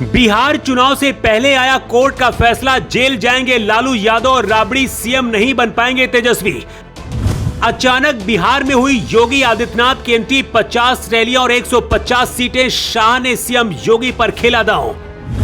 बिहार चुनाव से पहले आया कोर्ट का फैसला, जेल जाएंगे लालू यादव और राबड़ी, सीएम नहीं बन पाएंगे तेजस्वी। अचानक बिहार में हुई योगी आदित्यनाथ की एंट्री, 50 रैलियां और 150 सीटें, शाह ने सीएम योगी पर खेला दांव।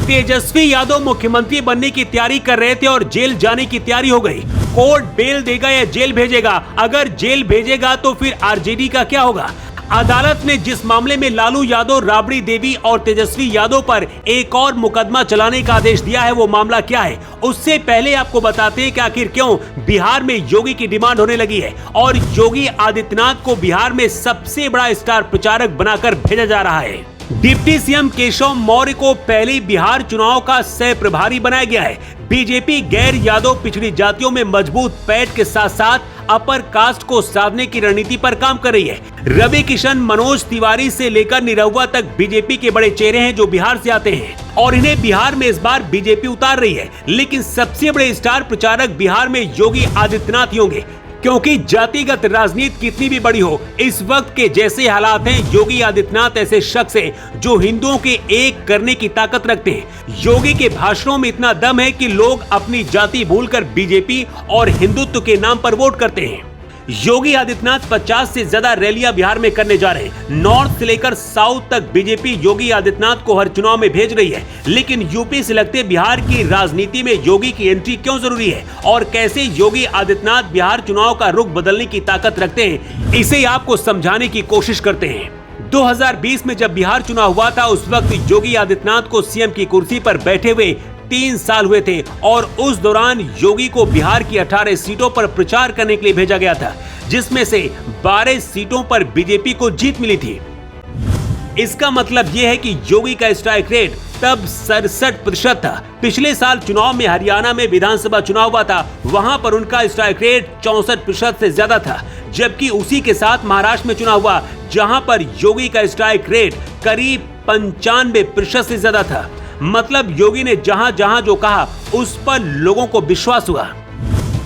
तेजस्वी यादव मुख्यमंत्री बनने की तैयारी कर रहे थे और जेल जाने की तैयारी हो गई। कोर्ट बेल देगा या जेल भेजेगा? अगर जेल भेजेगा तो फिर आरजेडी का क्या होगा? अदालत ने जिस मामले में लालू यादव, राबड़ी देवी और तेजस्वी यादव पर एक और मुकदमा चलाने का आदेश दिया है, वो मामला क्या है? उससे पहले आपको बताते हैं कि आखिर क्यों बिहार में योगी की डिमांड होने लगी है और योगी आदित्यनाथ को बिहार में सबसे बड़ा स्टार प्रचारक बनाकर भेजा जा रहा है। डिप्टी सीएम केशव मौर्य को पहले बिहार चुनाव का सह प्रभारी बनाया गया है। बीजेपी गैर यादव पिछड़ी जातियों में मजबूत पैठ के साथ साथ अपर कास्ट को साधने की रणनीति पर काम कर रही है। रवि किशन, मनोज तिवारी से लेकर निरहुआ तक बीजेपी के बड़े चेहरे हैं जो बिहार से आते हैं और इन्हें बिहार में इस बार बीजेपी उतार रही है। लेकिन सबसे बड़े स्टार प्रचारक बिहार में योगी आदित्यनाथ ही होंगे, क्योंकि जातिगत राजनीति कितनी भी बड़ी हो, इस वक्त के जैसे हालात हैं, योगी आदित्यनाथ ऐसे शख्स हैं जो हिंदुओं के एक करने की ताकत रखते हैं। योगी के भाषणों में इतना दम है कि लोग अपनी जाति भूलकर बीजेपी और हिंदुत्व के नाम पर वोट करते हैं। योगी आदित्यनाथ 50 से ज्यादा रैलियां बिहार में करने जा रहे हैं। नॉर्थ से लेकर साउथ तक बीजेपी योगी आदित्यनाथ को हर चुनाव में भेज रही है। लेकिन यूपी से लगते बिहार की राजनीति में योगी की एंट्री क्यों जरूरी है और कैसे योगी आदित्यनाथ बिहार चुनाव का रुख बदलने की ताकत रखते हैं, इसे आपको समझाने की कोशिश करते हैं। 2020 में जब बिहार चुनाव हुआ था, उस वक्त योगी आदित्यनाथ को सीएम की कुर्सी पर बैठे हुए 3 साल हुए थे और उस दौरान योगी को बिहार की 18 सीटों पर प्रचार करने के लिए भेजा गया था, जिसमें से 12 सीटों पर बीजेपी को जीत मिली थी। इसका मतलब यह है कि योगी का स्ट्राइक रेट तब 67% था। पिछले साल चुनाव में हरियाणा में विधानसभा चुनाव हुआ था, वहां पर उनका स्ट्राइक रेट 64% से ज्यादा था, जबकि उसी के साथ महाराष्ट्र में चुनाव हुआ, जहां पर योगी का स्ट्राइक रेट करीब 95% से ज्यादा था। मतलब योगी ने जहां जहां जो कहा उस पर लोगों को विश्वास हुआ।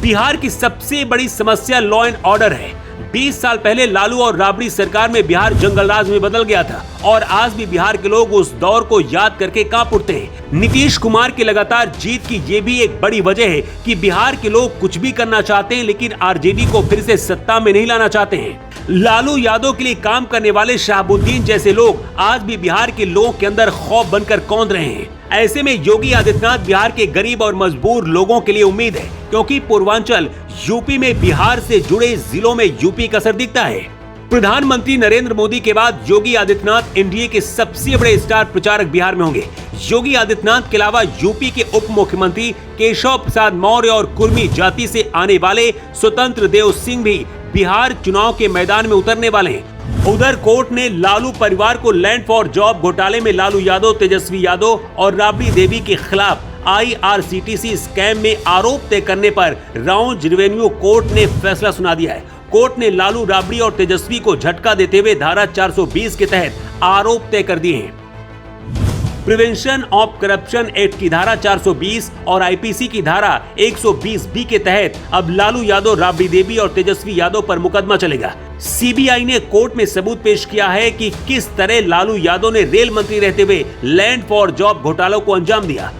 बिहार की सबसे बड़ी समस्या लॉ एंड ऑर्डर है। 20 साल पहले लालू और राबड़ी सरकार में बिहार जंगल राज में बदल गया था और आज भी बिहार के लोग उस दौर को याद करके कांप उठते हैं। नीतीश कुमार की लगातार जीत की ये भी एक बड़ी वजह है कि बिहार के लोग कुछ भी करना चाहते हैं, लेकिन आरजेडी को फिर से सत्ता में नहीं लाना चाहते हैं। लालू यादव के लिए काम करने वाले शहाबुद्दीन जैसे लोग आज भी बिहार के लोगों के अंदर खौफ बनकर कौंध रहे हैं। ऐसे में योगी आदित्यनाथ बिहार के गरीब और मजबूर लोगों के लिए उम्मीद है, क्योंकि पूर्वांचल यूपी में बिहार से जुड़े जिलों में यूपी का असर दिखता है। प्रधानमंत्री नरेंद्र मोदी के बाद योगी आदित्यनाथ एनडीए के सबसे बड़े स्टार प्रचारक बिहार में होंगे। योगी आदित्यनाथ के अलावा यूपी के उप मुख्यमंत्री केशव प्रसाद मौर्य और कुर्मी जाति से आने वाले स्वतंत्र देव सिंह भी बिहार चुनाव के मैदान में उतरने वाले हैं। उधर कोर्ट ने लालू परिवार को लैंड फॉर जॉब घोटाले में लालू यादव, तेजस्वी यादव और राबड़ी देवी के खिलाफ IRCTC स्कैम में आरोप तय करने पर राउंड रेवेन्यू कोर्ट ने फैसला सुना दिया है। कोर्ट ने लालू, राबड़ी और तेजस्वी को झटका देते हुए धारा 420 के तहत आरोप तय कर दिए हैं। प्रिवेंशन ऑफ करप्शन एक्ट की धारा 420 और IPC की धारा 120B के तहत अब लालू यादव, राबड़ी देवी और तेजस्वी यादव पर मुकदमा चलेगा। CBI ने कोर्ट में सबूत पेश किया है कि किस तरह लालू यादव ने रेल मंत्री रहते हुए लैंड फॉर जॉब घोटालों को अंजाम दिया।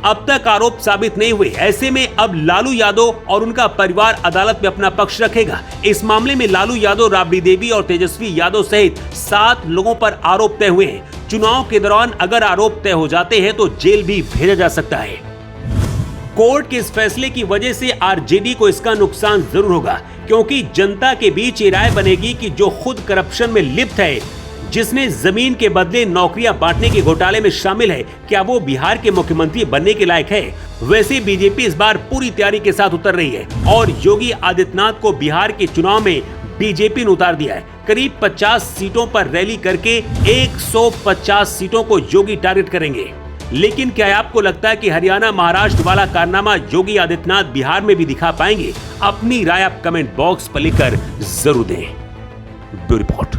अब तक आरोप साबित नहीं हुए, ऐसे में अब लालू यादव और उनका परिवार अदालत में अपना पक्ष रखेगा। इस मामले में लालू यादव, राबड़ी देवी और तेजस्वी यादव सहित 7 लोगों पर आरोप तय हुए हैं। चुनाव के दौरान अगर आरोप तय हो जाते हैं तो जेल भी भेजा जा सकता है। कोर्ट के इस फैसले की वजह से आरजेडी को इसका नुकसान जरूर होगा, क्योंकि जनता के बीच ये राय बनेगी कि जो खुद करप्शन में लिप्त है, जिसने जमीन के बदले नौकरियां बांटने के घोटाले में शामिल है, क्या वो बिहार के मुख्यमंत्री बनने के लायक है? वैसे बीजेपी इस बार पूरी तैयारी के साथ उतर रही है और योगी आदित्यनाथ को बिहार के चुनाव में बीजेपी ने उतार दिया है। करीब 50 सीटों पर रैली करके 150 सीटों को योगी टारगेट करेंगे। लेकिन क्या आपको लगता है कि हरियाणा, महाराष्ट्र वाला कारनामा योगी आदित्यनाथ बिहार में भी दिखा पाएंगे? अपनी राय आप कमेंट बॉक्स पर लिखकर जरूर दें। Bureau report.